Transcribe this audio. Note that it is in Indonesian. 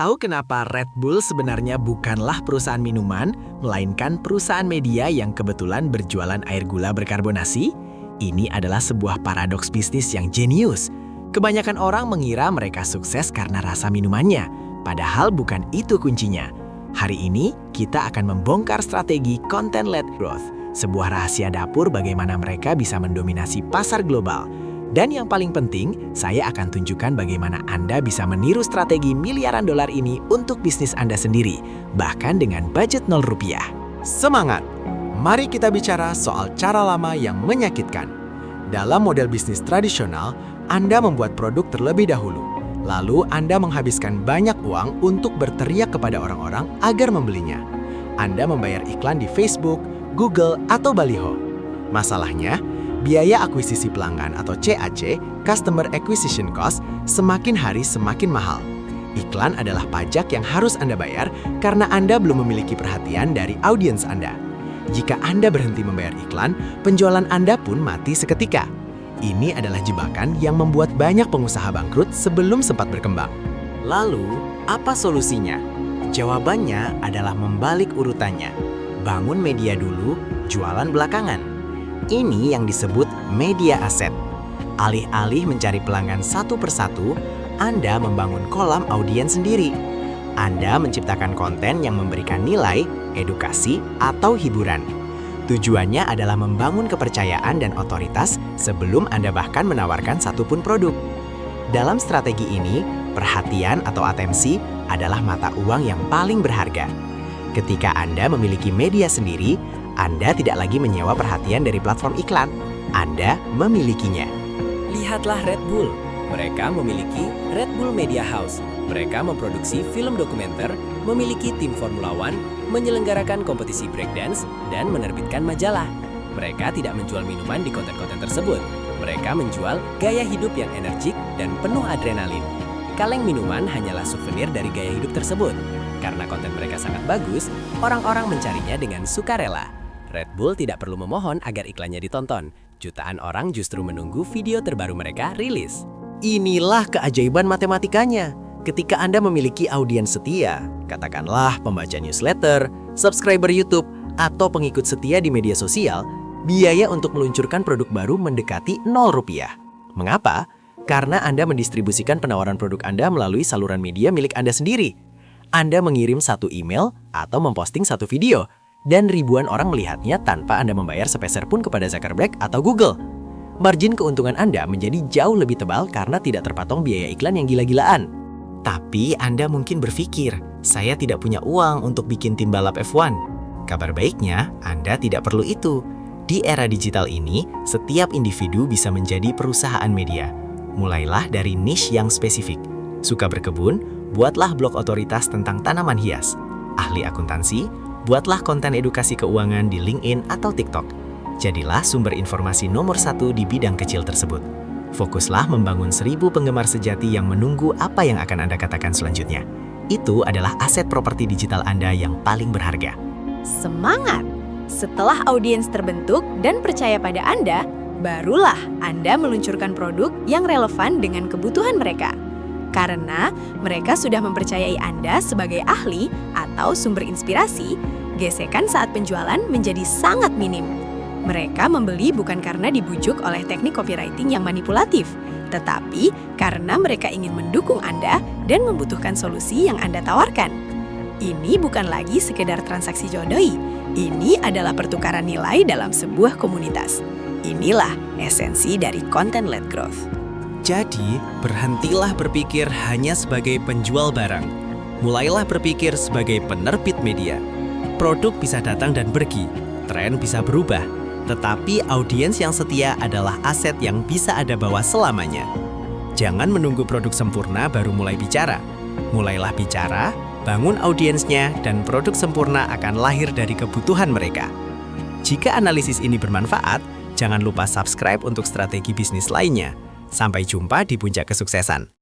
Tahu kenapa Red Bull sebenarnya bukanlah perusahaan minuman, melainkan perusahaan media yang kebetulan berjualan air gula berkarbonasi? Ini adalah sebuah paradoks bisnis yang jenius. Kebanyakan orang mengira mereka sukses karena rasa minumannya, padahal bukan itu kuncinya. Hari ini, kita akan membongkar strategi content-led growth, sebuah rahasia dapur bagaimana mereka bisa mendominasi pasar global. Dan yang paling penting, saya akan tunjukkan bagaimana Anda bisa meniru strategi miliaran dolar ini untuk bisnis Anda sendiri, bahkan dengan budget 0 rupiah. Semangat! Mari kita bicara soal cara lama yang menyakitkan. Dalam model bisnis tradisional, Anda membuat produk terlebih dahulu. Lalu Anda menghabiskan banyak uang untuk berteriak kepada orang-orang agar membelinya. Anda membayar iklan di Facebook, Google, atau baliho. Masalahnya, biaya akuisisi pelanggan atau CAC, Customer Acquisition Cost, semakin hari semakin mahal. Iklan adalah pajak yang harus Anda bayar karena Anda belum memiliki perhatian dari audiens Anda. Jika Anda berhenti membayar iklan, penjualan Anda pun mati seketika. Ini adalah jebakan yang membuat banyak pengusaha bangkrut sebelum sempat berkembang. Lalu, apa solusinya? Jawabannya adalah membalik urutannya. Bangun media dulu, jualan belakangan. Ini yang disebut media aset. Alih-alih mencari pelanggan satu persatu, Anda membangun kolam audiens sendiri. Anda menciptakan konten yang memberikan nilai, edukasi, atau hiburan. Tujuannya adalah membangun kepercayaan dan otoritas sebelum Anda bahkan menawarkan satupun produk. Dalam strategi ini, perhatian atau atensi adalah mata uang yang paling berharga. Ketika Anda memiliki media sendiri, Anda tidak lagi menyewa perhatian dari platform iklan. Anda memilikinya. Lihatlah Red Bull. Mereka memiliki Red Bull Media House. Mereka memproduksi film dokumenter, memiliki tim Formula One, menyelenggarakan kompetisi breakdance, dan menerbitkan majalah. Mereka tidak menjual minuman di konten-konten tersebut. Mereka menjual gaya hidup yang energik dan penuh adrenalin. Kaleng minuman hanyalah souvenir dari gaya hidup tersebut. Karena konten mereka sangat bagus, orang-orang mencarinya dengan sukarela. Red Bull tidak perlu memohon agar iklannya ditonton. Jutaan orang justru menunggu video terbaru mereka rilis. Inilah keajaiban matematikanya. Ketika Anda memiliki audiens setia, katakanlah pembaca newsletter, subscriber YouTube, atau pengikut setia di media sosial, biaya untuk meluncurkan produk baru mendekati 0 rupiah. Mengapa? Karena Anda mendistribusikan penawaran produk Anda melalui saluran media milik Anda sendiri. Anda mengirim satu email atau memposting satu video, dan ribuan orang melihatnya tanpa Anda membayar sepeser pun kepada Zuckerberg atau Google. Margin keuntungan Anda menjadi jauh lebih tebal karena tidak terpatok biaya iklan yang gila-gilaan. Tapi Anda mungkin berpikir, saya tidak punya uang untuk bikin tim balap F1. Kabar baiknya, Anda tidak perlu itu. Di era digital ini, setiap individu bisa menjadi perusahaan media. Mulailah dari niche yang spesifik. Suka berkebun? Buatlah blog otoritas tentang tanaman hias. Ahli akuntansi? Buatlah konten edukasi keuangan di LinkedIn atau TikTok. Jadilah sumber informasi nomor 1 di bidang kecil tersebut. Fokuslah membangun 1000 penggemar sejati yang menunggu apa yang akan Anda katakan selanjutnya. Itu adalah aset properti digital Anda yang paling berharga. Semangat! Setelah audiens terbentuk dan percaya pada Anda, barulah Anda meluncurkan produk yang relevan dengan kebutuhan mereka. Karena mereka sudah mempercayai Anda sebagai ahli atau sumber inspirasi, gesekan saat penjualan menjadi sangat minim. Mereka membeli bukan karena dibujuk oleh teknik copywriting yang manipulatif, tetapi karena mereka ingin mendukung Anda dan membutuhkan solusi yang Anda tawarkan. Ini bukan lagi sekedar transaksi jodohi, ini adalah pertukaran nilai dalam sebuah komunitas. Inilah esensi dari content-led growth. Jadi, berhentilah berpikir hanya sebagai penjual barang. Mulailah berpikir sebagai penerbit media. Produk bisa datang dan pergi, tren bisa berubah, tetapi audiens yang setia adalah aset yang bisa Anda bawa selamanya. Jangan menunggu produk sempurna baru mulai bicara. Mulailah bicara, bangun audiensnya, dan produk sempurna akan lahir dari kebutuhan mereka. Jika analisis ini bermanfaat, jangan lupa subscribe untuk strategi bisnis lainnya. Sampai jumpa di puncak kesuksesan.